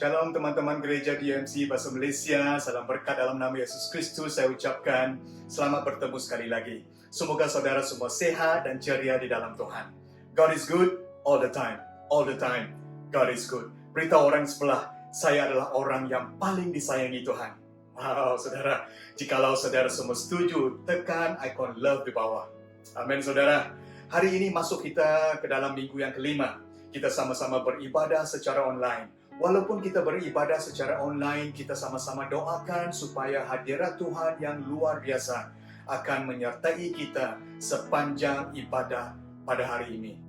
Shalom teman-teman gereja DMC Bahasa Malaysia. Salam berkat dalam nama Yesus Kristus. Saya ucapkan selamat bertemu sekali lagi. Semoga saudara semua sehat dan ceria di dalam Tuhan. God is good all the time. All the time. God is good. Beritahu orang sebelah, saya adalah orang yang paling disayangi Tuhan. Wow, saudara. Jikalau saudara semua setuju, tekan ikon love di bawah. Amin, saudara. Hari ini masuk kita ke dalam minggu yang kelima. Kita sama-sama beribadah secara online. Walaupun kita beribadah secara online, kita sama-sama doakan supaya hadirat Tuhan yang luar biasa akan menyertai kita sepanjang ibadah pada hari ini.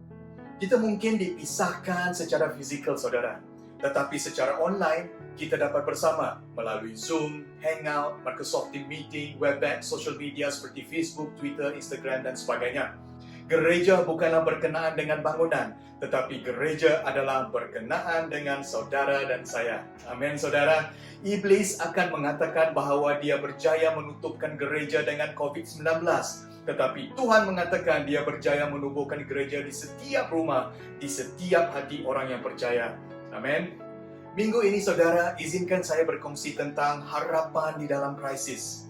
Kita mungkin dipisahkan secara fizikal, saudara. Tetapi secara online, kita dapat bersama melalui Zoom, Hangout, Microsoft Teams Meeting, Webex, social media seperti Facebook, Twitter, Instagram, dan sebagainya. Gereja bukanlah berkenaan dengan bangunan, tetapi gereja adalah berkenaan dengan saudara dan saya. Amin, saudara. Iblis akan mengatakan bahawa dia berjaya menutupkan gereja dengan COVID-19. Tetapi Tuhan mengatakan dia berjaya menubuhkan gereja di setiap rumah, di setiap hati orang yang percaya. Amin. Minggu ini, saudara, izinkan saya berkongsi tentang harapan di dalam krisis.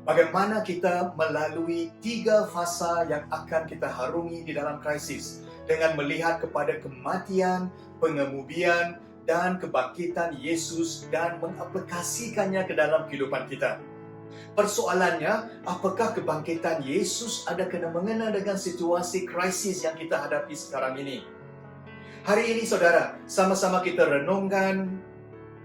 Bagaimana kita melalui 3 fasa yang akan kita harungi di dalam krisis dengan melihat kepada kematian, pengemudian, dan kebangkitan Yesus dan mengaplikasikannya ke dalam kehidupan kita. Persoalannya, apakah kebangkitan Yesus ada kena-mengena dengan situasi krisis yang kita hadapi sekarang ini? Hari ini, saudara, sama-sama kita renungkan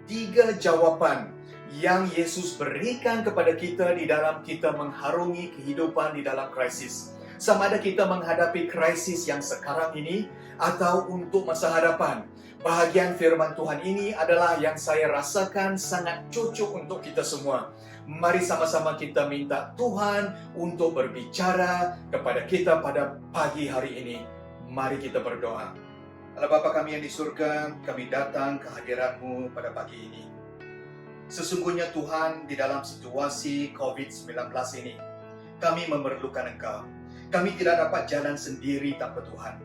3 jawaban yang Yesus berikan kepada kita di dalam kita mengharungi kehidupan di dalam krisis. Sama ada kita menghadapi krisis yang sekarang ini atau untuk masa hadapan. Bahagian firman Tuhan ini adalah yang saya rasakan sangat cocok untuk kita semua. Mari sama-sama kita minta Tuhan untuk berbicara kepada kita pada pagi hari ini. Mari kita berdoa. Allah Bapa kami yang di surga, kami datang ke hadirat-Mu pada pagi ini. Sesungguhnya Tuhan, di dalam situasi COVID-19 ini, kami memerlukan Engkau. Kami tidak dapat jalan sendiri tanpa Tuhan.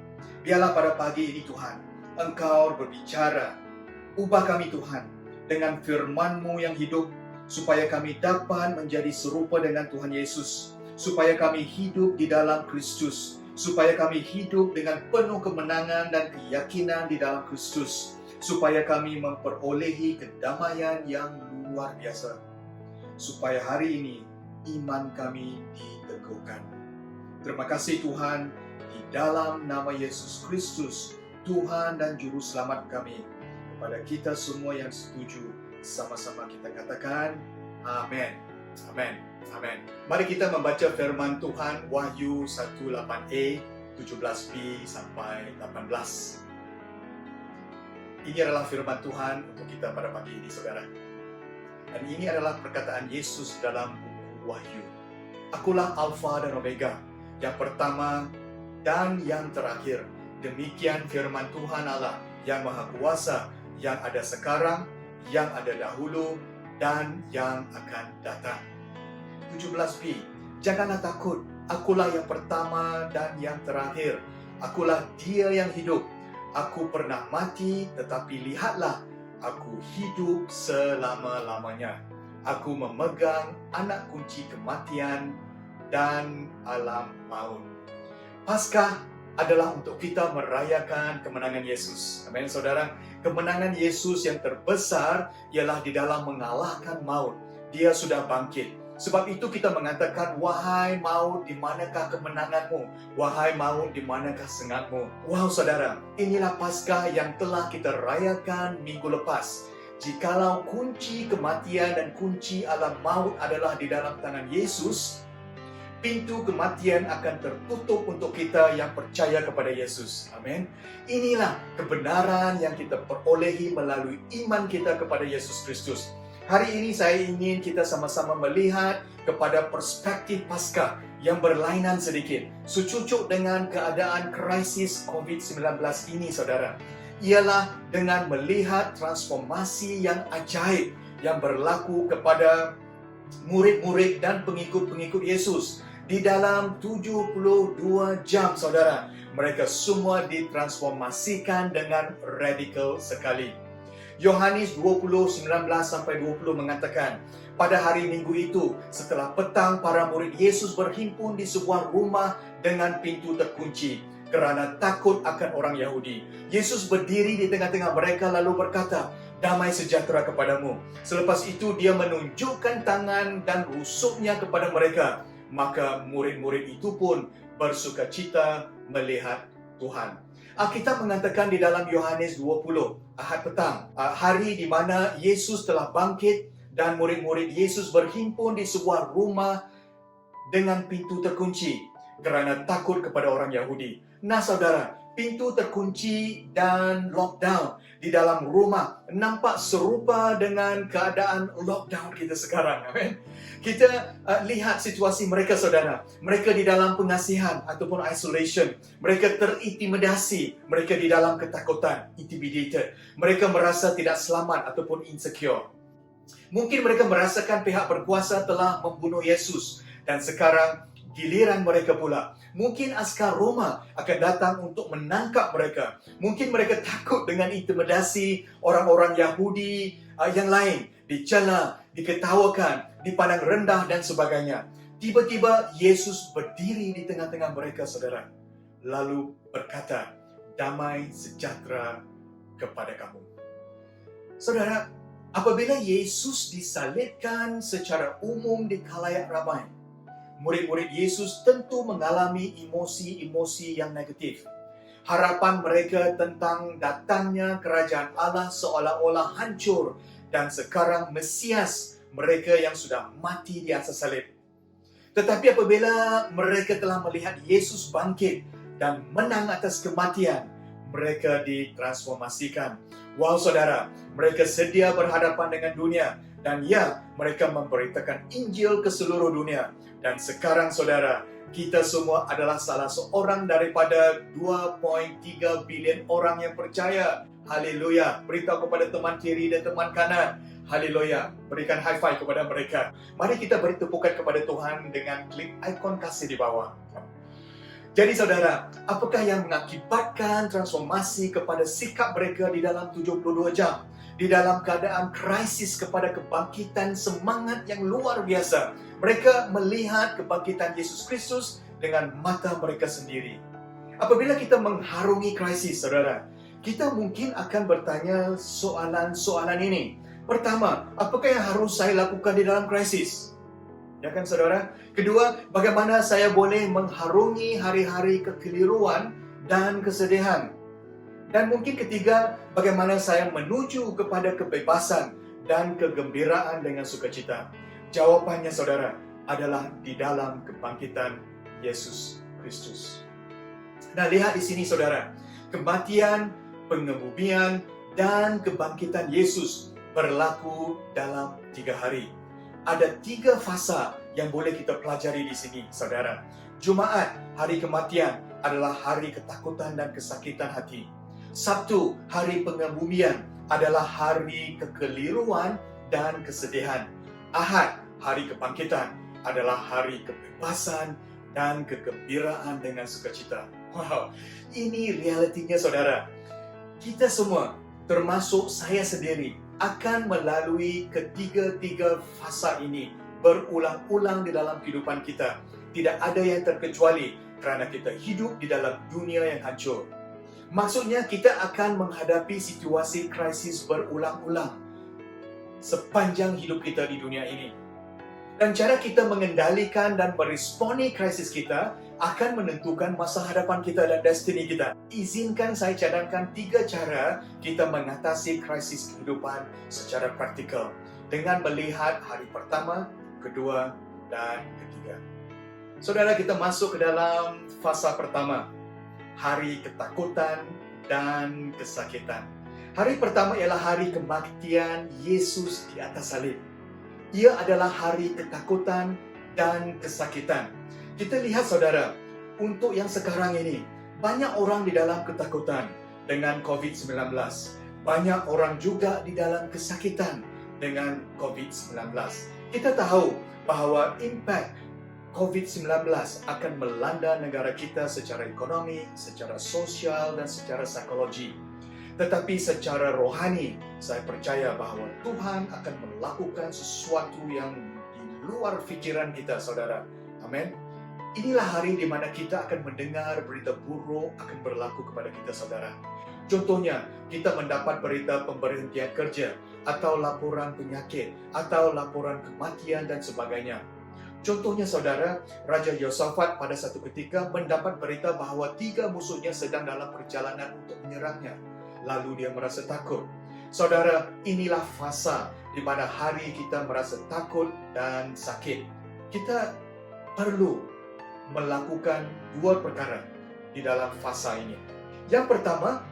Biarlah pada pagi ini Tuhan, Engkau berbicara. Ubah kami Tuhan, dengan firman-Mu yang hidup, supaya kami dapat menjadi serupa dengan Tuhan Yesus. Supaya kami hidup di dalam Kristus. Supaya kami hidup dengan penuh kemenangan dan keyakinan di dalam Kristus. Supaya kami memperolehi kedamaian yang luar biasa. Supaya hari ini iman kami diteguhkan. Terima kasih Tuhan, di dalam nama Yesus Kristus, Tuhan dan Juru Selamat kami. Kepada kita semua yang setuju, sama-sama kita katakan, Amin. Amin. Amin. Mari kita membaca firman Tuhan, Wahyu 18a, 17b sampai 18. Ini adalah firman Tuhan untuk kita pada pagi ini, saudara. Dan ini adalah perkataan Yesus dalam buku Wahyu. Akulah Alfa dan Omega, yang pertama dan yang terakhir. Demikian firman Tuhan Allah yang Maha Kuasa, yang ada sekarang, yang ada dahulu, dan yang akan datang. 17b. Janganlah takut, akulah yang pertama dan yang terakhir. Akulah Dia yang hidup. Aku pernah mati, tetapi lihatlah, aku hidup selama-lamanya. Aku memegang anak kunci kematian dan alam maut. Paskah adalah untuk kita merayakan kemenangan Yesus. Amin, saudara. Kemenangan Yesus yang terbesar ialah di dalam mengalahkan maut. Dia sudah bangkit. Sebab itu kita mengatakan, wahai maut, di manakah kemenanganmu? Wahai maut, di manakah sengatmu? Wow, saudara, inilah Paskah yang telah kita rayakan minggu lepas. Jikalau kunci kematian dan kunci alam maut adalah di dalam tangan Yesus, pintu kematian akan tertutup untuk kita yang percaya kepada Yesus. Amin. Inilah kebenaran yang kita perolehi melalui iman kita kepada Yesus Kristus. Hari ini saya ingin kita sama-sama melihat kepada perspektif Paskah yang berlainan sedikit. Secucuk dengan keadaan krisis COVID-19 ini, saudara. Ialah dengan melihat transformasi yang ajaib yang berlaku kepada murid-murid dan pengikut-pengikut Yesus. Di dalam 72 jam, saudara, mereka semua ditransformasikan dengan radikal sekali. Yohanes 20:19-20 mengatakan, pada hari Minggu itu, setelah petang, para murid Yesus berhimpun di sebuah rumah dengan pintu terkunci kerana takut akan orang Yahudi. Yesus berdiri di tengah-tengah mereka lalu berkata, damai sejahtera kepadamu. Selepas itu dia menunjukkan tangan dan rusuknya kepada mereka. Maka murid-murid itu pun bersukacita melihat Tuhan. Alkitab mengatakan di dalam Yohanes 20, Ahad petang, hari di mana Yesus telah bangkit dan murid-murid Yesus berhimpun di sebuah rumah dengan pintu terkunci kerana takut kepada orang Yahudi. Nah saudara, pintu terkunci dan lockdown di dalam rumah nampak serupa dengan keadaan lockdown kita sekarang. Amen. Kita lihat situasi mereka saudara. Mereka di dalam pengasihan ataupun isolation. Mereka terintimidasi. Mereka di dalam ketakutan, intimidated. Mereka merasa tidak selamat ataupun insecure. Mungkin mereka merasakan pihak berkuasa telah membunuh Yesus. Dan sekarang giliran mereka pula. Mungkin askar Roma akan datang untuk menangkap mereka. Mungkin mereka takut dengan intimidasi orang-orang Yahudi yang lain. Dicela, diketawakan, dipandang rendah dan sebagainya. Tiba-tiba Yesus berdiri di tengah-tengah mereka, saudara. Lalu berkata, damai sejahtera kepada kamu. Saudara, apabila Yesus disalibkan secara umum di khalayak ramai, murid-murid Yesus tentu mengalami emosi-emosi yang negatif. Harapan mereka tentang datangnya kerajaan Allah seolah-olah hancur dan sekarang Mesias mereka yang sudah mati di atas salib. Tetapi apabila mereka telah melihat Yesus bangkit dan menang atas kematian, mereka ditransformasikan. Wow saudara, mereka sedia berhadapan dengan dunia dan ya, mereka memberitakan Injil ke seluruh dunia. Dan sekarang saudara, kita semua adalah salah seorang daripada 2.3 bilion orang yang percaya. Haleluya. Beritahu kepada teman kiri dan teman kanan. Haleluya. Berikan high five kepada mereka. Mari kita beri tepukan kepada Tuhan dengan klik ikon kasih di bawah. Jadi saudara, apakah yang mengakibatkan transformasi kepada sikap mereka di dalam 72 jam? Di dalam keadaan krisis kepada kebangkitan semangat yang luar biasa. Mereka melihat kebangkitan Yesus Kristus dengan mata mereka sendiri. Apabila kita mengharungi krisis, saudara, kita mungkin akan bertanya soalan-soalan ini. Pertama, apakah yang harus saya lakukan di dalam krisis? Ya kan saudara? Kedua, bagaimana saya boleh mengharungi hari-hari kekeliruan dan kesedihan? Dan mungkin ketiga, bagaimana saya menuju kepada kebebasan dan kegembiraan dengan sukacita? Jawabannya saudara adalah di dalam kebangkitan Yesus Kristus. Nah, lihat di sini saudara, kematian, pengebumian, dan kebangkitan Yesus berlaku dalam 3 hari. Ada 3 fasa yang boleh kita pelajari di sini, saudara. Jumaat, hari kematian, adalah hari ketakutan dan kesakitan hati. Sabtu, hari pengebumian, adalah hari kekeliruan dan kesedihan. Ahad, hari kebangkitan, adalah hari kebebasan dan kegembiraan dengan sukacita. Wow, ini realitinya saudara. Kita semua, termasuk saya sendiri, akan melalui ketiga-tiga fasa ini berulang-ulang di dalam kehidupan kita. Tidak ada yang terkecuali kerana kita hidup di dalam dunia yang hancur. Maksudnya kita akan menghadapi situasi krisis berulang-ulang sepanjang hidup kita di dunia ini. Dan cara kita mengendalikan dan meresponi krisis kita akan menentukan masa hadapan kita dan destiny kita. Izinkan saya cadangkan 3 cara kita mengatasi krisis kehidupan secara praktikal dengan melihat hari pertama, kedua, dan ketiga. Saudara, kita masuk ke dalam fasa pertama, hari ketakutan dan kesakitan. Hari pertama ialah hari kematian Yesus di atas salib. Ia adalah hari ketakutan dan kesakitan. Kita lihat saudara, untuk yang sekarang ini, banyak orang di dalam ketakutan dengan COVID-19. Banyak orang juga di dalam kesakitan dengan COVID-19. Kita tahu bahwa impact COVID-19 akan melanda negara kita secara ekonomi, secara sosial, dan secara psikologi. Tetapi secara rohani, saya percaya bahwa Tuhan akan melakukan sesuatu yang di luar pikiran kita, saudara. Amin. Inilah hari di mana kita akan mendengar berita buruk akan berlaku kepada kita, saudara. Contohnya, kita mendapat berita pemberhentian kerja, atau laporan penyakit, atau laporan kematian dan sebagainya. Contohnya, saudara, Raja Yosafat pada satu ketika mendapat berita bahwa 3 musuhnya sedang dalam perjalanan untuk menyerangnya. Lalu dia merasa takut. Saudara, inilah fasa di mana hari kita merasa takut dan sakit. Kita perlu melakukan 2 perkara di dalam fasa ini. Yang pertama,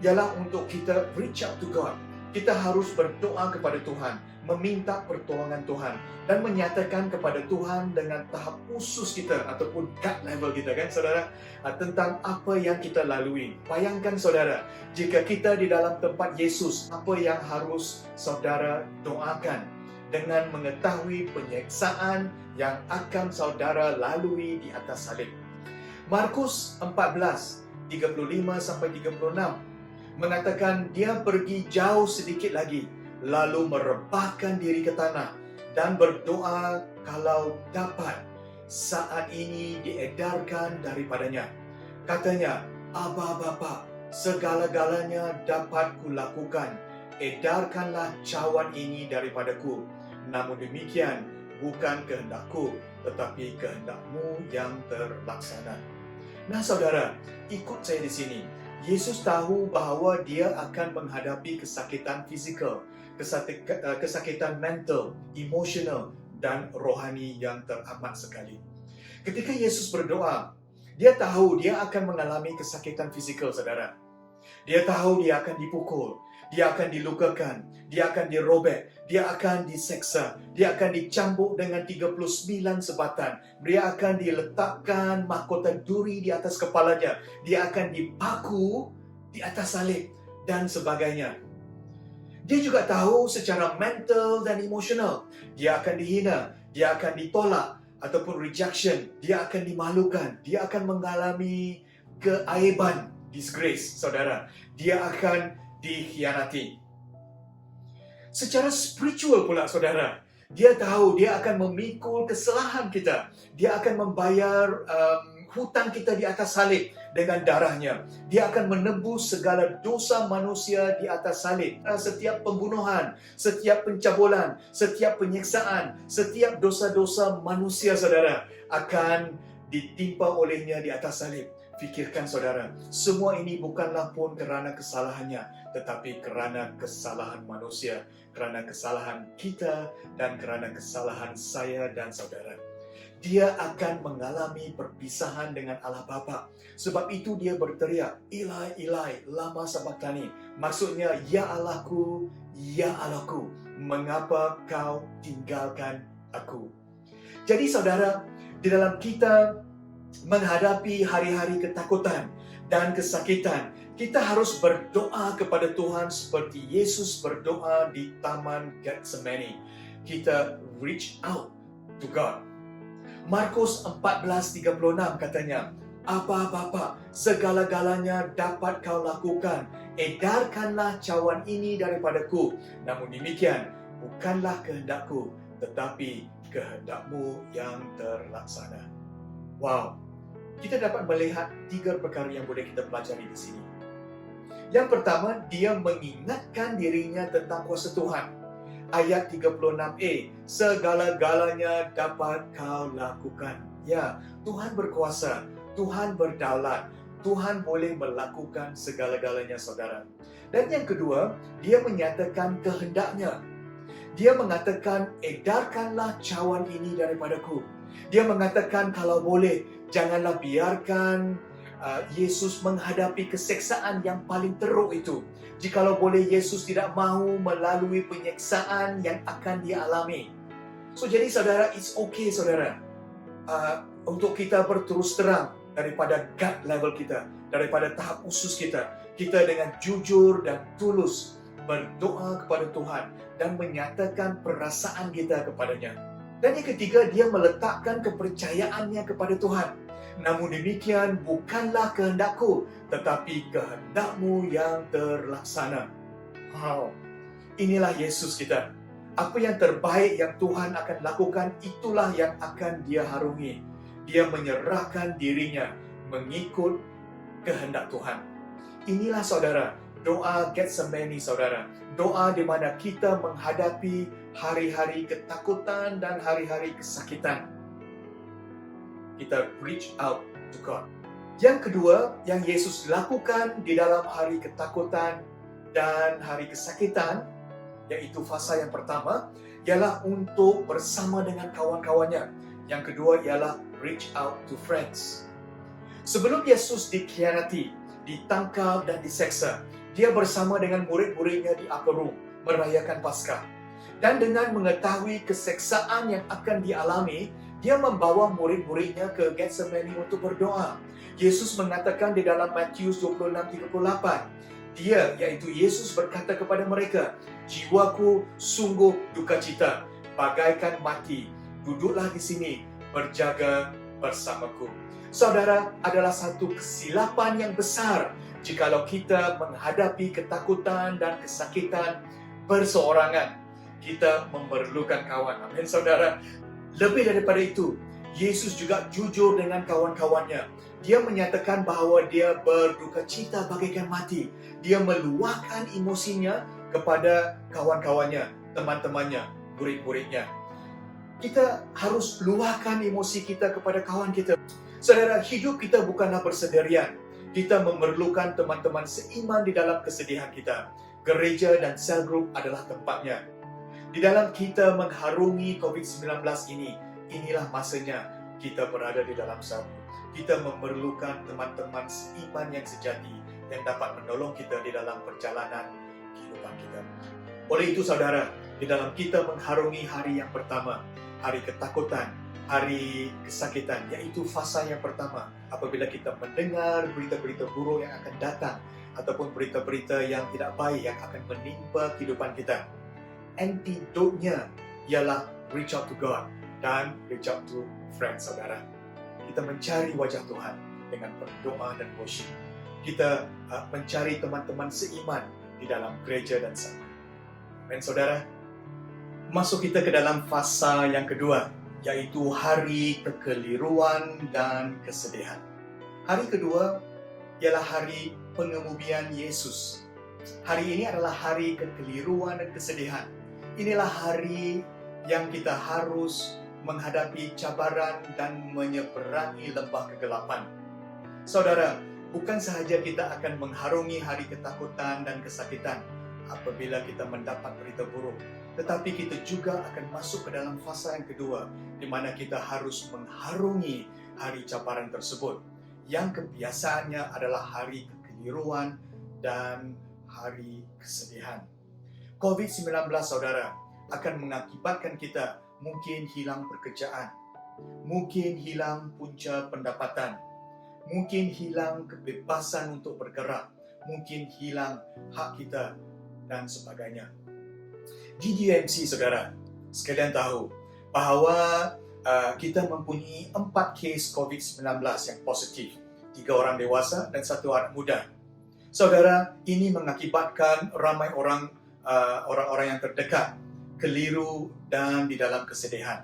ialah untuk kita reach out to God. Kita harus berdoa kepada Tuhan, meminta pertolongan Tuhan, dan menyatakan kepada Tuhan dengan tahap khusus kita ataupun gut level kita, kan saudara, tentang apa yang kita lalui. Bayangkan saudara, jika kita di dalam tempat Yesus, apa yang harus saudara doakan dengan mengetahui penyiksaan yang akan saudara lalui di atas salib. Markus 14, 35-36 mengatakan dia pergi jauh sedikit lagi, lalu merebahkan diri ke tanah dan berdoa kalau dapat saat ini diedarkan daripadanya. Katanya, Aba Bapa, segala-galanya dapat kulakukan, edarkanlah cawan ini daripadaku. Namun demikian, bukan kehendakku, tetapi kehendakmu yang terlaksana. Nah saudara, ikut saya di sini. Yesus tahu bahwa dia akan menghadapi kesakitan fizikal, kesakitan mental, emosional, dan rohani yang teramat sekali. Ketika Yesus berdoa, dia tahu dia akan mengalami kesakitan fizikal, saudara. Dia tahu dia akan dipukul, dia akan dilukakan, dia akan dirobek, dia akan diseksa, dia akan dicambuk dengan 39 sebatan, dia akan diletakkan mahkota duri di atas kepalanya, dia akan dipaku di atas salib, dan sebagainya. Dia juga tahu secara mental dan emosional, dia akan dihina, dia akan ditolak, ataupun rejection, dia akan dimalukan, dia akan mengalami keaiban, disgrace, saudara. Dia akan dikhianati. Secara spiritual pula, saudara, dia tahu dia akan memikul kesalahan kita. Dia akan membayar hutang kita di atas salib dengan darahnya. Dia akan menebus segala dosa manusia di atas salib. Setiap pembunuhan, setiap pencabulan, setiap penyiksaan, setiap dosa-dosa manusia, saudara, akan ditimpa olehnya di atas salib. Fikirkan saudara, semua ini bukanlah pun kerana kesalahannya, tetapi kerana kesalahan manusia, kerana kesalahan kita, dan kerana kesalahan saya dan saudara. Dia akan mengalami perpisahan dengan Allah Bapa. Sebab itu dia berteriak, Ilai, Ilai, lama sabachthani. Maksudnya, Ya Allahku, Ya Allahku, mengapa kau tinggalkan aku? Jadi saudara, di dalam kita menghadapi hari-hari ketakutan dan kesakitan, kita harus berdoa kepada Tuhan seperti Yesus berdoa di Taman Getsemani. Kita reach out to God. Markus 14:36 katanya, Aba Bapa, segala-galanya dapat kau lakukan, edarkanlah cawan ini daripadaku. Namun demikian, bukanlah kehendakku, tetapi kehendakmu yang terlaksana. Wow, kita dapat melihat 3 perkara yang boleh kita pelajari di sini. Yang pertama, dia mengingatkan dirinya tentang kuasa Tuhan. Ayat 36a, segala-galanya dapat kau lakukan. Ya, Tuhan berkuasa, Tuhan berdaulat, Tuhan boleh melakukan segala-galanya, saudara. Dan yang kedua, dia menyatakan kehendaknya. Dia mengatakan, edarkanlah cawan ini daripadaku. Dia mengatakan kalau boleh, janganlah biarkan Yesus menghadapi keseksaan yang paling teruk itu. Jikalau boleh, Yesus tidak mahu melalui penyiksaan yang akan dia alami. So, jadi saudara, it's okay saudara, untuk kita berterus terang daripada gut level kita, daripada tahap khusus kita. Kita dengan jujur dan tulus berdoa kepada Tuhan dan menyatakan perasaan kita kepadanya. Dan yang ketiga, dia meletakkan kepercayaannya kepada Tuhan. Namun demikian, bukanlah kehendakku, tetapi kehendakmu yang terlaksana. Wow, inilah Yesus kita. Apa yang terbaik yang Tuhan akan lakukan, itulah yang akan dia harungi. Dia menyerahkan dirinya mengikut kehendak Tuhan. Inilah saudara, doa Getsemani saudara. Doa di mana kita menghadapi hari-hari ketakutan dan hari-hari kesakitan. Kita reach out to God. Yang kedua, yang Yesus lakukan di dalam hari ketakutan dan hari kesakitan, yaitu fasa yang pertama, ialah untuk bersama dengan kawan-kawannya. Yang kedua ialah reach out to friends. Sebelum Yesus dikhianati, ditangkap dan diseksa, dia bersama dengan murid-muridnya di upper room merayakan Paskah. Dan dengan mengetahui keseksaan yang akan dialami, dia membawa murid-muridnya ke Getsemani untuk berdoa. Yesus mengatakan di dalam Matius 26:38, dia, yaitu Yesus, berkata kepada mereka, "Jiwaku sungguh duka cita, bagaikan mati. Duduklah di sini, berjaga bersamaku." Saudara, adalah satu kesilapan yang besar jikalau kita menghadapi ketakutan dan kesakitan berseorangan. Kita memerlukan kawan. Amin, saudara. Lebih daripada itu, Yesus juga jujur dengan kawan-kawannya. Dia menyatakan bahwa dia berduka cita bagaikan mati. Dia meluahkan emosinya kepada kawan-kawannya, teman-temannya, murid-muridnya. Kita harus luahkan emosi kita kepada kawan kita. Saudara, hidup kita bukanlah bersendirian. Kita memerlukan teman-teman seiman di dalam kesedihan kita. Gereja dan cell group adalah tempatnya. Di dalam kita mengharungi COVID-19 ini, inilah masanya kita berada di dalam cell group. Kita memerlukan teman-teman seiman yang sejati yang dapat menolong kita di dalam perjalanan kehidupan kita. Oleh itu, saudara, di dalam kita mengharungi hari yang pertama, hari ketakutan, hari kesakitan, yaitu fasa yang pertama. Apabila kita mendengar berita-berita buruk yang akan datang, ataupun berita-berita yang tidak baik yang akan menimpa kehidupan kita, antidotnya ialah reach out to God dan reach out to friends, saudara. Kita mencari wajah Tuhan dengan berdoa dan worship. Kita mencari teman-teman seiman di dalam gereja dan sama. Amin, saudara. Masuk kita ke dalam fasa yang kedua, yaitu hari kekeliruan dan kesedihan. Hari kedua ialah hari pengemudian Yesus. Hari ini adalah hari kekeliruan dan kesedihan. Inilah hari yang kita harus menghadapi cabaran dan menyeberangi lembah kegelapan. Saudara, bukan sahaja kita akan mengharungi hari ketakutan dan kesakitan apabila kita mendapat berita buruk, tetapi kita juga akan masuk ke dalam fasa yang kedua, di mana kita harus mengharungi hari cabaran tersebut, yang kebiasaannya adalah hari kekeliruan dan hari kesedihan. COVID-19, saudara, akan mengakibatkan kita mungkin hilang pekerjaan, mungkin hilang punca pendapatan, mungkin hilang kebebasan untuk bergerak, mungkin hilang hak kita, dan sebagainya. GDMC, saudara, sekalian tahu bahawa kita mempunyai 4 kes COVID-19 yang positif, 3 orang dewasa dan 1 anak muda. Saudara, ini mengakibatkan ramai orang-orang yang terdekat keliru dan di dalam kesedihan.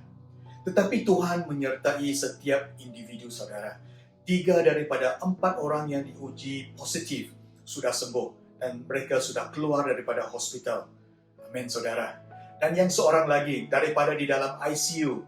Tetapi Tuhan menyertai setiap individu, saudara. 3 daripada 4 orang yang diuji positif sudah sembuh dan mereka sudah keluar daripada hospital. Amin, saudara. Dan yang seorang lagi daripada di dalam ICU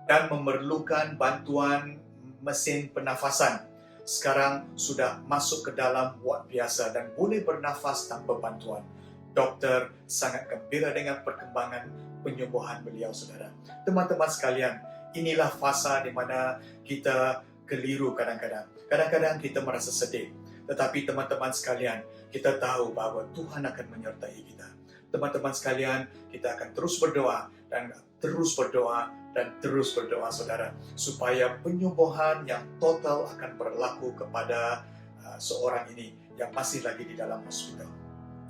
dan memerlukan bantuan mesin pernafasan, sekarang sudah masuk ke dalam ward biasa dan boleh bernafas tanpa bantuan. Doktor sangat gembira dengan perkembangan penyembuhan beliau, saudara. Teman-teman sekalian, inilah fasa di mana kita keliru kadang-kadang. Kadang-kadang kita merasa sedih. Tetapi teman-teman sekalian, kita tahu bahwa Tuhan akan menyertai kita. Teman-teman sekalian, kita akan terus berdoa dan terus berdoa dan terus berdoa, saudara, supaya penyembuhan yang total akan berlaku kepada seorang ini yang masih lagi di dalam hospital.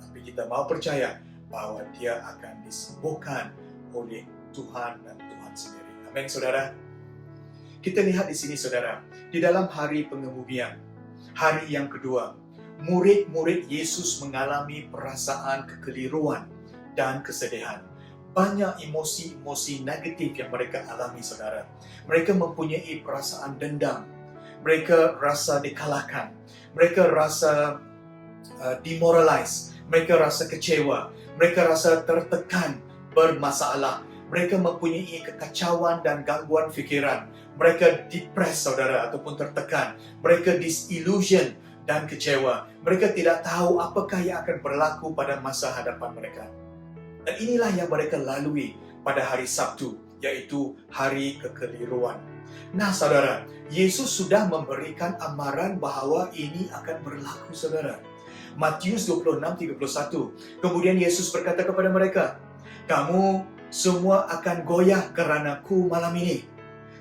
Tapi kita mau percaya bahwa dia akan disembuhkan oleh Tuhan dan Tuhan sendiri. Amin, saudara. Kita lihat di sini, saudara, di dalam hari pengemudian, hari yang kedua, murid-murid Yesus mengalami perasaan kekeliruan dan kesedihan. Banyak emosi-emosi negatif yang mereka alami, saudara. Mereka mempunyai perasaan dendam. Mereka rasa dikalahkan. Mereka rasa demoralized. Mereka rasa kecewa. Mereka rasa tertekan, bermasalah. Mereka mempunyai kekacauan dan gangguan fikiran. Mereka depressed, saudara, ataupun tertekan. Mereka disillusion dan kecewa. Mereka tidak tahu apakah yang akan berlaku pada masa hadapan mereka. Dan inilah yang mereka lalui pada hari Sabtu, yaitu hari kekeliruan. Nah, saudara, Yesus sudah memberikan amaran bahawa ini akan berlaku, saudara. Matius 26:31. Kemudian Yesus berkata kepada mereka, "Kamu semua akan goyah kerana-Ku malam ini.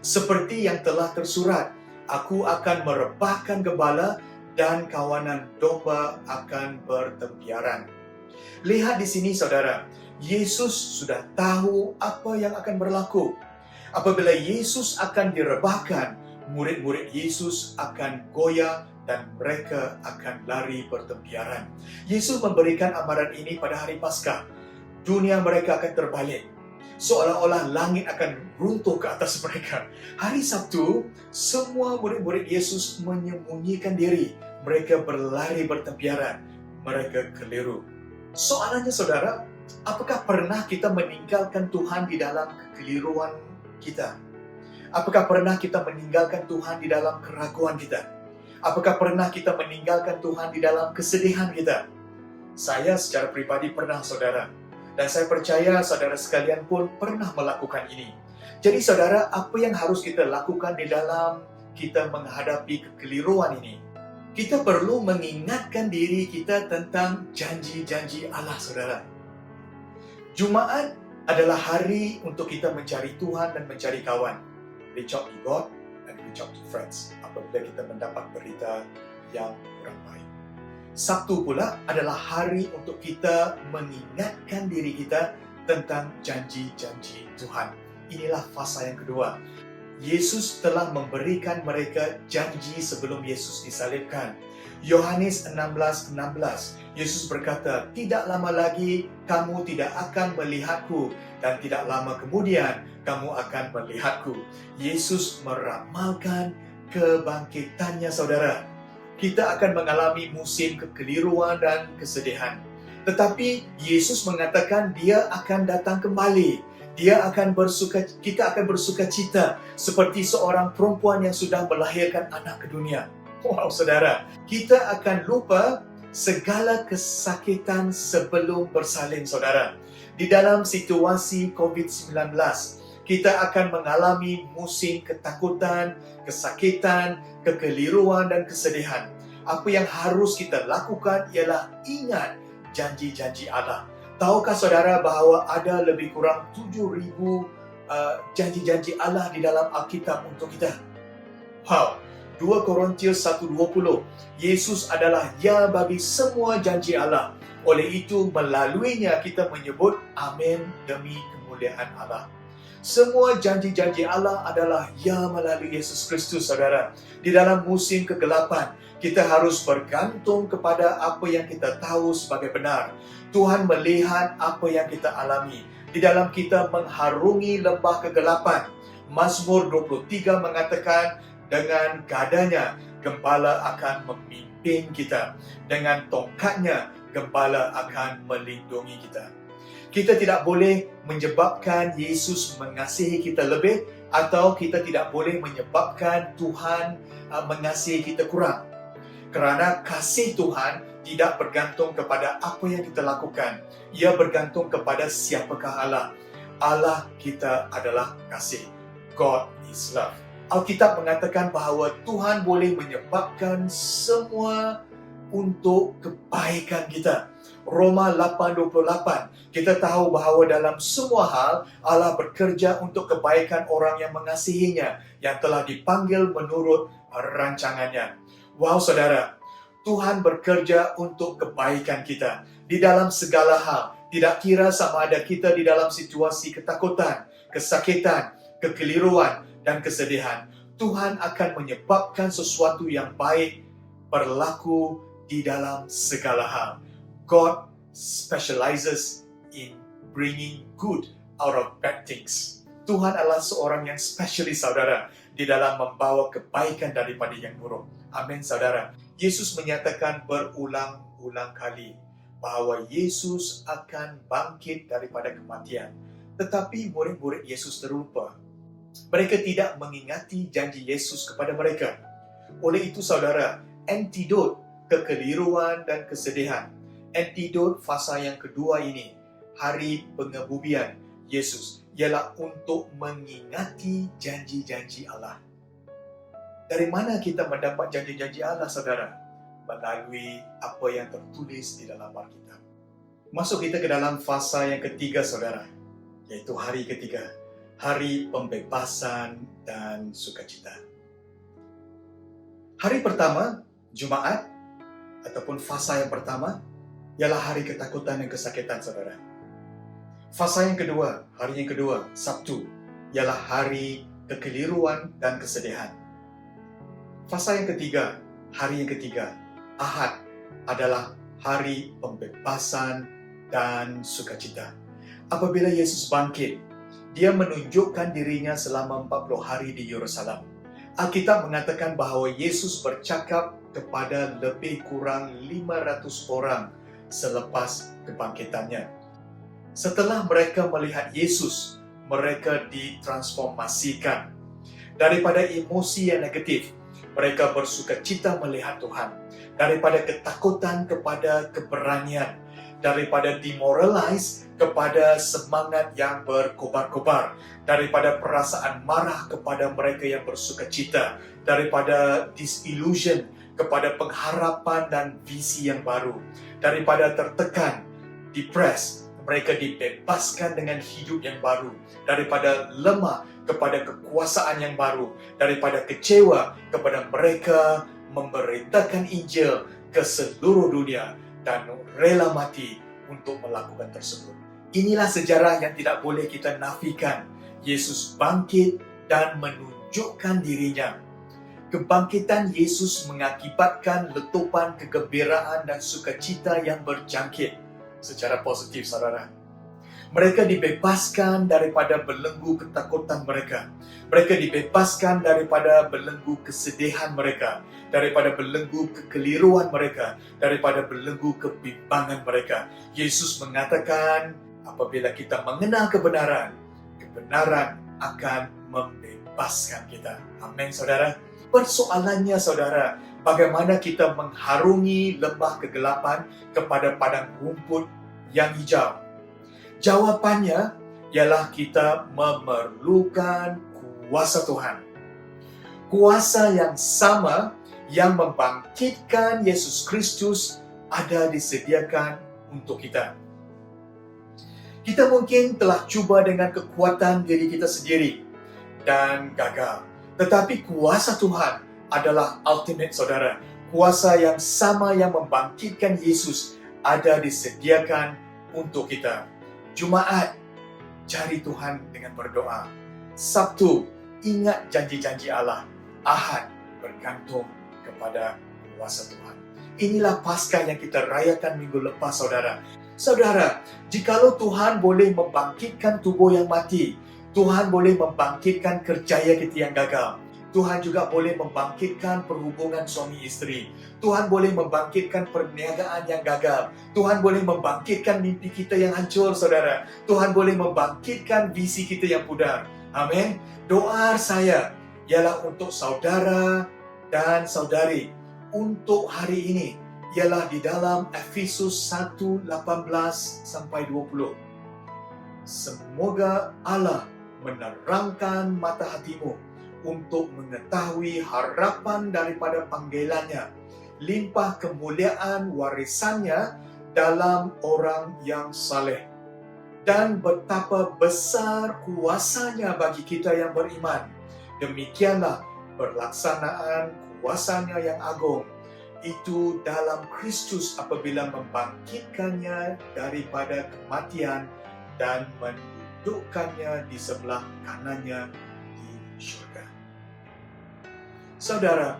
Seperti yang telah tersurat, Aku akan merebahkan gembala dan kawanan domba akan bertempiaran." Lihat di sini, saudara, Yesus sudah tahu apa yang akan berlaku. Apabila Yesus akan direbahkan, murid-murid Yesus akan goyah dan mereka akan lari bertempiaran. Yesus memberikan amaran ini pada hari Paskah. Dunia mereka akan terbalik. Seolah-olah langit akan runtuh ke atas mereka. Hari Sabtu, semua murid-murid Yesus menyembunyikan diri. Mereka berlari bertempiaran. Mereka keliru. Soalannya, saudara, apakah pernah kita meninggalkan Tuhan di dalam kekeliruan kita? Apakah pernah kita meninggalkan Tuhan di dalam keraguan kita? Apakah pernah kita meninggalkan Tuhan di dalam kesedihan kita? Saya secara pribadi pernah, saudara. Dan saya percaya saudara sekalian pun pernah melakukan ini. Jadi, saudara, apa yang harus kita lakukan di dalam kita menghadapi kekeliruan ini? Kita perlu mengingatkan diri kita tentang janji-janji Allah, saudara. Jumaat adalah hari untuk kita mencari Tuhan dan mencari kawan. Reach out to God and reach out to friends apabila kita mendapat berita yang kurang baik. Sabtu pula adalah hari untuk kita mengingatkan diri kita tentang janji-janji Tuhan. Inilah fasa yang kedua. Yesus telah memberikan mereka janji sebelum Yesus disalibkan. Yohanes 16:16, Yesus berkata, "Tidak lama lagi kamu tidak akan melihatku, dan tidak lama kemudian kamu akan melihatku." Yesus meramalkan kebangkitannya, saudara. Kita akan mengalami musim kekeliruan dan kesedihan. Tetapi Yesus mengatakan Dia akan datang kembali. Kita akan bersuka cita seperti seorang perempuan yang sudah melahirkan anak ke dunia. Wow, saudara, kita akan lupa segala kesakitan sebelum bersalin, saudara. Di dalam situasi COVID-19, kita akan mengalami musim ketakutan, kesakitan, kekeliruan, dan kesedihan. Apa yang harus kita lakukan ialah ingat janji-janji Allah. Tahukah saudara bahawa ada lebih kurang 7,000 janji-janji Allah di dalam Alkitab untuk kita? Wow, 2 Korintius 1:20, Yesus adalah ya bagi semua janji Allah. Oleh itu, melaluinya kita menyebut amin demi kemuliaan Allah. Semua janji-janji Allah adalah ya melalui Yesus Kristus, saudara. Di dalam musim kegelapan, kita harus bergantung kepada apa yang kita tahu sebagai benar. Tuhan melihat apa yang kita alami. Di dalam kita mengharungi lembah kegelapan. Mazmur 23 mengatakan, dengan gadanya, gembala akan memimpin kita. Dengan tongkatnya, gembala akan melindungi kita. Kita tidak boleh menyebabkan Yesus mengasihi kita lebih, atau kita tidak boleh menyebabkan Tuhan mengasihi kita kurang. Kerana kasih Tuhan tidak bergantung kepada apa yang kita lakukan. Ia bergantung kepada siapakah Allah. Allah kita adalah kasih. God is love. Alkitab mengatakan bahawa Tuhan boleh menyebabkan semua untuk kebaikan kita. Roma 8:28, kita tahu bahawa dalam semua hal Allah bekerja untuk kebaikan orang yang mengasihinya, yang telah dipanggil menurut rancangannya. Wow, saudara, Tuhan bekerja untuk kebaikan kita di dalam segala hal. Tidak kira sama ada kita di dalam situasi ketakutan, kesakitan, kekeliruan, dan kesedihan, Tuhan akan menyebabkan sesuatu yang baik berlaku di dalam segala hal. God specializes in bringing good out of bad things. Tuhan adalah seorang yang spesialis, saudara, di dalam membawa kebaikan daripada yang buruk. Amin, saudara. Yesus menyatakan berulang-ulang kali bahwa Yesus akan bangkit daripada kematian. Tetapi murid-murid Yesus terlupa. Mereka tidak mengingati janji Yesus kepada mereka. Oleh itu, saudara, antidot kekeliruan dan kesedihan, antidot fasa yang kedua ini, hari pengebumian Yesus, ialah untuk mengingati janji-janji Allah. Dari mana kita mendapat janji-janji Allah, saudara? Melalui apa yang tertulis di dalam Alkitab. Masuk kita ke dalam fasa yang ketiga, saudara, yaitu hari ketiga, hari pembebasan dan sukacita. Hari pertama, Jumaat, ataupun fasa yang pertama, ialah hari ketakutan dan kesakitan, saudara. Fasa yang kedua, hari yang kedua, Sabtu, ialah hari kekeliruan dan kesedihan. Fasa yang ketiga, hari yang ketiga, Ahad, adalah hari pembebasan dan sukacita. Apabila Yesus bangkit, Dia menunjukkan dirinya selama 40 hari di Yerusalem. Alkitab mengatakan bahwa Yesus bercakap kepada lebih kurang 500 orang selepas kebangkitannya. Setelah mereka melihat Yesus, mereka ditransformasikan. Daripada emosi yang negatif, mereka bersukacita melihat Tuhan. Daripada ketakutan kepada keberanian. Daripada demoralize kepada semangat yang berkobar-kobar. Daripada perasaan marah kepada mereka yang bersukacita. Daripada disillusion kepada pengharapan dan visi yang baru. Daripada tertekan, depressed, mereka dibebaskan dengan hidup yang baru. Daripada lemah kepada kekuasaan yang baru. Daripada kecewa kepada mereka memberitakan Injil ke seluruh dunia dan rela mati untuk melakukan tersebut. Inilah sejarah yang tidak boleh kita nafikan. Yesus bangkit dan menunjukkan dirinya. Kebangkitan Yesus mengakibatkan letupan kegembiraan dan sukacita yang berjangkit secara positif, saudara. Mereka dibebaskan daripada belenggu ketakutan mereka. Mereka dibebaskan daripada belenggu kesedihan mereka. Daripada belenggu kekeliruan mereka. Daripada belenggu kebimbangan mereka. Yesus mengatakan, apabila kita mengenal kebenaran, kebenaran akan membebaskan kita. Amin, saudara. Persoalannya, saudara, bagaimana kita mengharungi lembah kegelapan kepada padang rumput yang hijau? Jawabannya ialah kita memerlukan kuasa Tuhan. Kuasa yang sama yang membangkitkan Yesus Kristus ada disediakan untuk kita. Kita mungkin telah cuba dengan kekuatan diri kita sendiri dan gagal. Tetapi kuasa Tuhan adalah ultimate, saudara. Kuasa yang sama yang membangkitkan Yesus ada disediakan untuk kita. Jumaat, cari Tuhan dengan berdoa. Sabtu, ingat janji-janji Allah. Ahad, bergantung kepada kuasa Tuhan. Inilah Paskah yang kita rayakan minggu lepas, saudara. Saudara, jikalau Tuhan boleh membangkitkan tubuh yang mati, Tuhan boleh membangkitkan kerjaya kita yang gagal. Tuhan juga boleh membangkitkan perhubungan suami istri. Tuhan boleh membangkitkan perniagaan yang gagal. Tuhan boleh membangkitkan mimpi kita yang hancur, saudara. Tuhan boleh membangkitkan visi kita yang pudar. Amin. Doa saya ialah untuk saudara dan saudari untuk hari ini ialah di dalam Efesus 1:18-20. Semoga Allah menerangkan mata hatimu untuk mengetahui harapan daripada panggilannya, limpah kemuliaan warisannya dalam orang yang saleh, dan betapa besar kuasanya bagi kita yang beriman. Demikianlah pelaksanaan kuasanya yang agung, itu dalam Kristus apabila membangkitkannya daripada kematian dan mendudukkannya di sebelah kanannya surga. Saudara,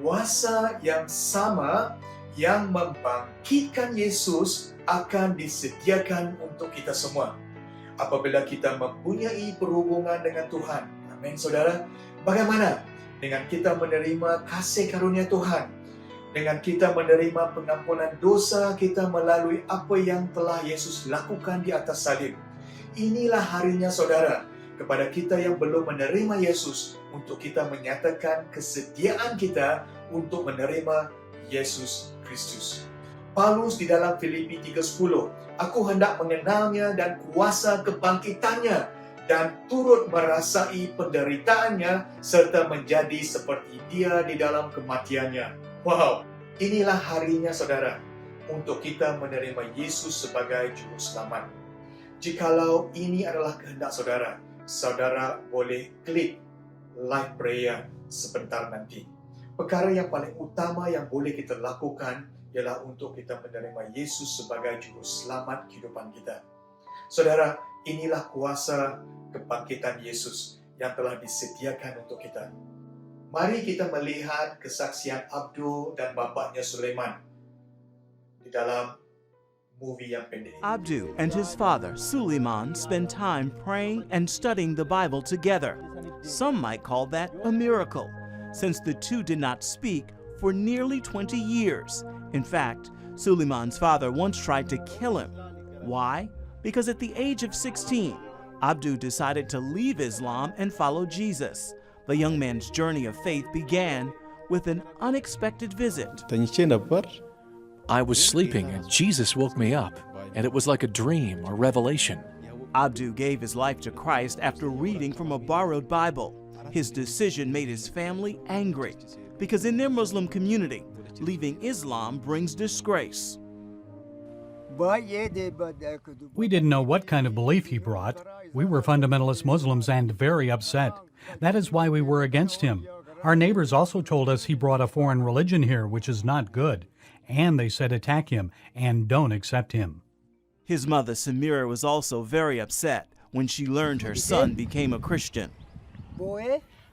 kuasa yang sama yang membangkitkan Yesus akan disediakan untuk kita semua apabila kita mempunyai perhubungan dengan Tuhan. Amin, saudara. Bagaimana dengan kita menerima kasih karunia Tuhan? Dengan kita menerima pengampunan dosa kita melalui apa yang telah Yesus lakukan di atas salib. Inilah harinya, saudara, kepada kita yang belum menerima Yesus, untuk kita menyatakan kesediaan kita untuk menerima Yesus Kristus. Paulus di dalam Filipi 3:10, aku hendak mengenalnya dan kuasa kebangkitannya dan turut merasai penderitaannya serta menjadi seperti dia di dalam kematiannya. Wow, inilah harinya, saudara, untuk kita menerima Yesus sebagai juru selamat. Jikalau ini adalah kehendak saudara, saudara boleh klik live prayer sebentar nanti. Perkara yang paling utama yang boleh kita lakukan ialah untuk kita menerima Yesus sebagai juru selamat kehidupan kita. Saudara, inilah kuasa kebangkitan Yesus yang telah disediakan untuk kita. Mari kita melihat kesaksian Abdul dan bapaknya Sulaiman di dalam movie yang pendek. Abdul and his father, Suleiman, spend time praying and studying the Bible together. Some might call that a miracle, since the two did not speak for nearly 20 years. In fact, Suleiman's father once tried to kill him. Why? Because at the age of 16, Abdul decided to leave Islam and follow Jesus. The young man's journey of faith began with an unexpected visit. I was sleeping and Jesus woke me up, and it was like a dream or revelation. Abdul gave his life to Christ after reading from a borrowed Bible. His decision made his family angry because in their Muslim community, leaving Islam brings disgrace. We didn't know what kind of belief he brought. We were fundamentalist Muslims and very upset. That is why we were against him. Our neighbors also told us he brought a foreign religion here, which is not good. And they said attack him and don't accept him. His mother, Samira, was also very upset when she learned her son became a Christian.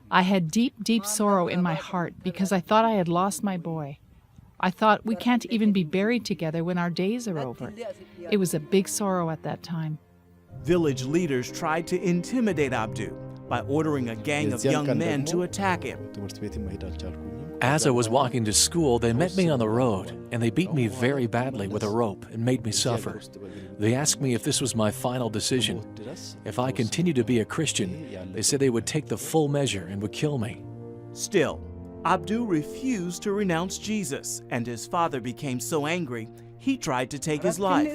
I had deep, deep sorrow in my heart because I thought I had lost my boy. I thought we can't even be buried together when our days are over. It was a big sorrow at that time. Village leaders tried to intimidate Abdul by ordering a gang of young men to attack him. As I was walking to school, they met me on the road, and they beat me very badly with a rope and made me suffer. They asked me if this was my final decision. If I continued to be a Christian, they said they would take the full measure and would kill me. Still, Abdul refused to renounce Jesus, and his father became so angry, he tried to take his life.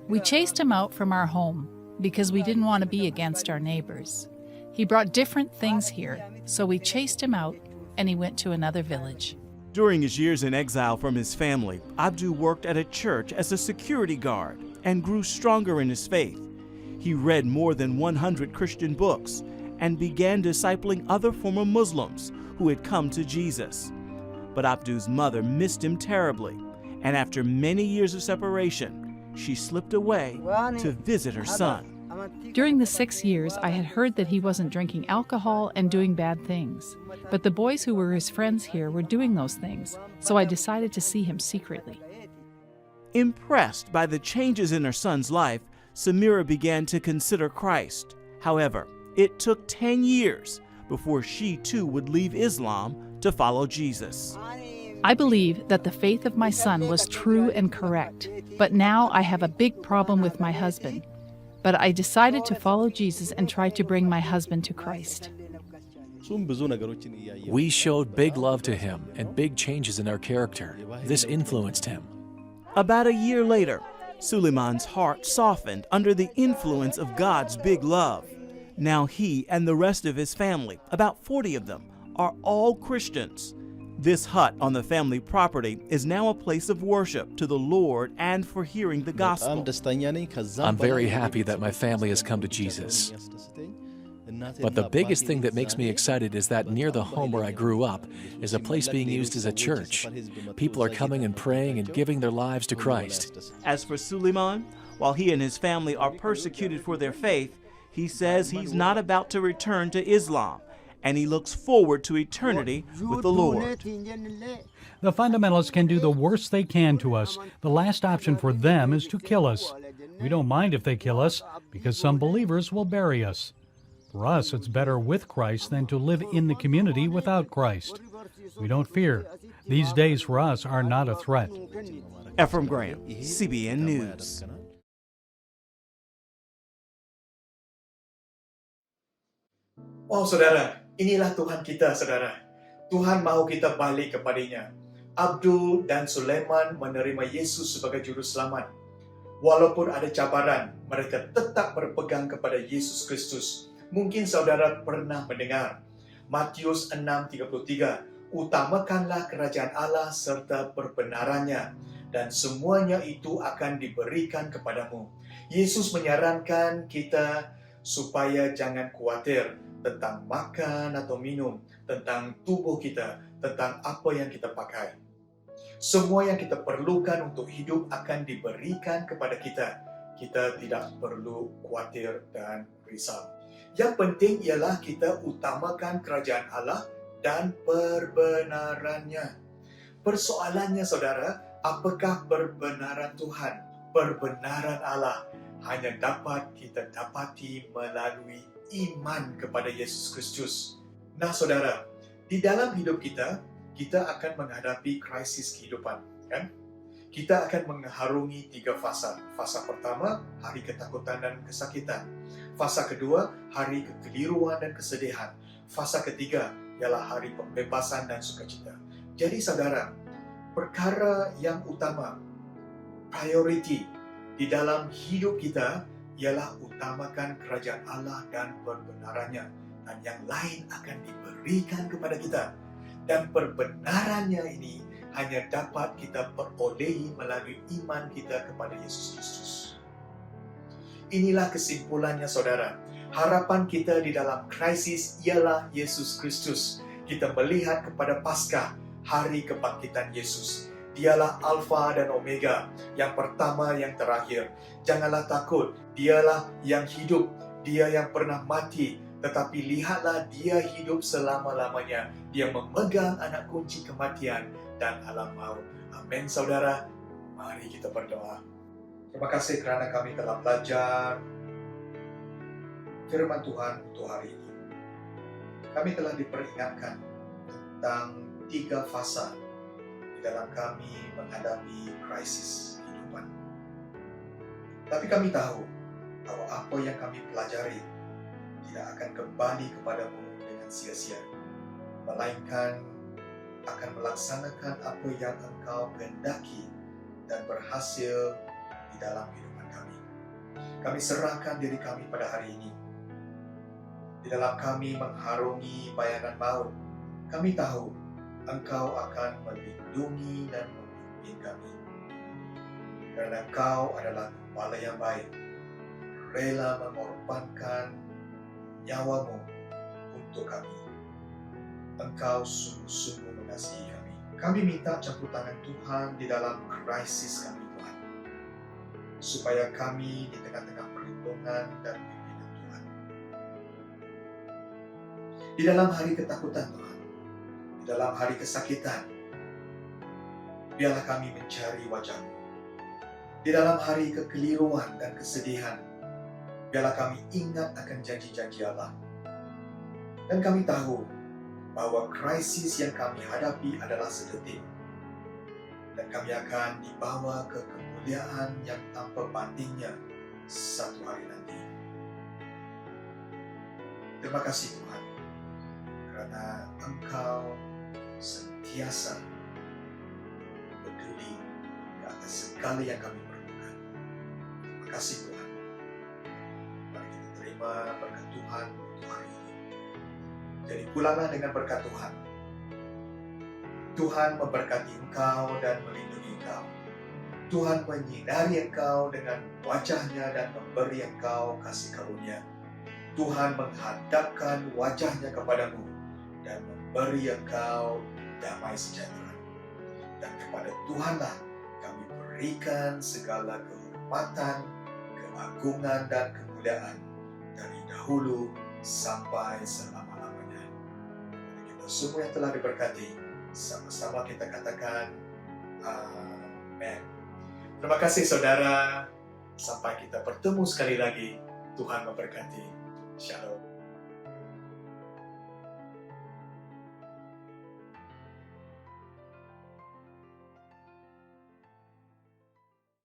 We chased him out from our home because we didn't want to be against our neighbors. He brought different things here, so we chased him out and he went to another village. During his years in exile from his family, Abdul worked at a church as a security guard and grew stronger in his faith. He read more than 100 Christian books and began discipling other former Muslims who had come to Jesus. But Abdul's mother missed him terribly, and after many years of separation, she slipped away to visit her son. During the 6 years, I had heard that he wasn't drinking alcohol and doing bad things. But the boys who were his friends here were doing those things, so I decided to see him secretly. Impressed by the changes in her son's life, Samira began to consider Christ. However, it took 10 years before she too would leave Islam to follow Jesus. I believe that the faith of my son was true and correct, but now I have a big problem with my husband. But I decided to follow Jesus and try to bring my husband to Christ. We showed big love to him and big changes in our character. This influenced him. About a year later, Suleiman's heart softened under the influence of God's big love. Now he and the rest of his family, about 40 of them, are all Christians. This hut on the family property is now a place of worship to the Lord and for hearing the gospel. I'm very happy that my family has come to Jesus. But the biggest thing that makes me excited is that near the home where I grew up is a place being used as a church. People are coming and praying and giving their lives to Christ. As for Suleiman, while he and his family are persecuted for their faith, He says he's not about to return to Islam, and he looks forward to eternity with the Lord. The fundamentalists can do the worst they can to us. The last option for them is to kill us. We don't mind if they kill us, because some believers will bury us. For us, it's better with Christ than to live in the community without Christ. We don't fear. These days for us are not a threat. Ephraim Graham, CBN News. Wow, saudara, inilah Tuhan kita, saudara. Tuhan mau kita balik kepadanya. Abdul dan Sulaiman menerima Yesus sebagai juru selamat. Walaupun ada cabaran, mereka tetap berpegang kepada Yesus Kristus. Mungkin saudara pernah mendengar Matius 6:33, utamakanlah kerajaan Allah serta perbenarannya, dan semuanya itu akan diberikan kepadamu. Yesus menyarankan kita supaya jangan khawatir tentang makan atau minum, tentang tubuh kita, tentang apa yang kita pakai. Semua yang kita perlukan untuk hidup akan diberikan kepada kita. Kita tidak perlu khawatir dan risau. Yang penting ialah kita utamakan kerajaan Allah dan perbenarannya. Persoalannya, saudara, apakah perbenaran Tuhan, perbenaran Allah hanya dapat kita dapati melalui iman kepada Yesus Kristus. Nah, saudara, di dalam hidup kita akan menghadapi krisis kehidupan, kan? Kita akan mengharungi 3 fasa. Fasa pertama, hari ketakutan dan kesakitan. Fasa kedua, hari kekeliruan dan kesedihan. Fasa ketiga, ialah hari pembebasan dan sukacita. Jadi, saudara, perkara yang utama, priority di dalam hidup kita ialah utamakan kerajaan Allah dan perbenarannya. Dan yang lain akan diberikan kepada kita. Dan perbenarannya ini hanya dapat kita perolehi melalui iman kita kepada Yesus Kristus. Inilah kesimpulannya, saudara. Harapan kita di dalam krisis ialah Yesus Kristus. Kita melihat kepada Paskah, hari kebangkitan Yesus. Dialah Alfa dan Omega, yang pertama, yang terakhir. Janganlah takut, dialah yang hidup, dia yang pernah mati, tetapi lihatlah dia hidup selama-lamanya. Dia memegang anak kunci kematian dan alam maut. Amin, saudara. Mari kita berdoa. Terima kasih kerana kami telah belajar firman Tuhan untuk hari ini. Kami telah diperingatkan tentang 3 fasa di dalam kami menghadapi krisis kehidupan. Tapi kami tahu bahwa apa yang kami pelajari tidak akan kembali kepadamu dengan sia-sia, melainkan akan melaksanakan apa yang Engkau kehendaki dan berhasil di dalam kehidupan kami. Kami serahkan diri kami pada hari ini. Di dalam kami mengharungi bayangan maut, kami tahu Engkau akan melindungi dan memimpin kami. Karena Engkau adalah Gembala yang baik, rela mengorbankan nyawamu untuk kami. Engkau sungguh-sungguh mengasihi kami. Kami minta campur tangan Tuhan di dalam krisis kami, Tuhan. Supaya kami di tengah-tengah perlindungan dan pimpinan Tuhan. Di dalam hari ketakutan, Tuhan. Di dalam hari kesakitan, biarlah kami mencari wajah-Mu. Di dalam hari kekeliruan dan kesedihan, biarlah kami ingat akan janji-janji Allah. Dan kami tahu bahwa krisis yang kami hadapi adalah sedetik. Dan kami akan dibawa ke kemuliaan yang tanpa bandingnya satu hari nanti. Terima kasih Tuhan, karena Engkau sentiasa peduli ke atas segala yang kami perlukan. Terima kasih Tuhan. Mari kita terima berkat Tuhan untuk hari ini. Jadi pulanglah dengan berkat Tuhan. Tuhan memberkati engkau dan melindungi engkau. Tuhan menyinari engkau dengan wajahnya dan memberi engkau kasih karunia. Tuhan menghadapkan wajahnya kepadamu dan memberi engkau damai sejahtera. Dan kepada Tuhanlah kami berikan segala kehormatan, keagungan dan kemuliaan dari dahulu sampai selama-lamanya. Kita semua yang telah diberkati, sama-sama kita katakan amin. Terima kasih saudara, sampai kita bertemu sekali lagi. Tuhan memberkati. Shalom.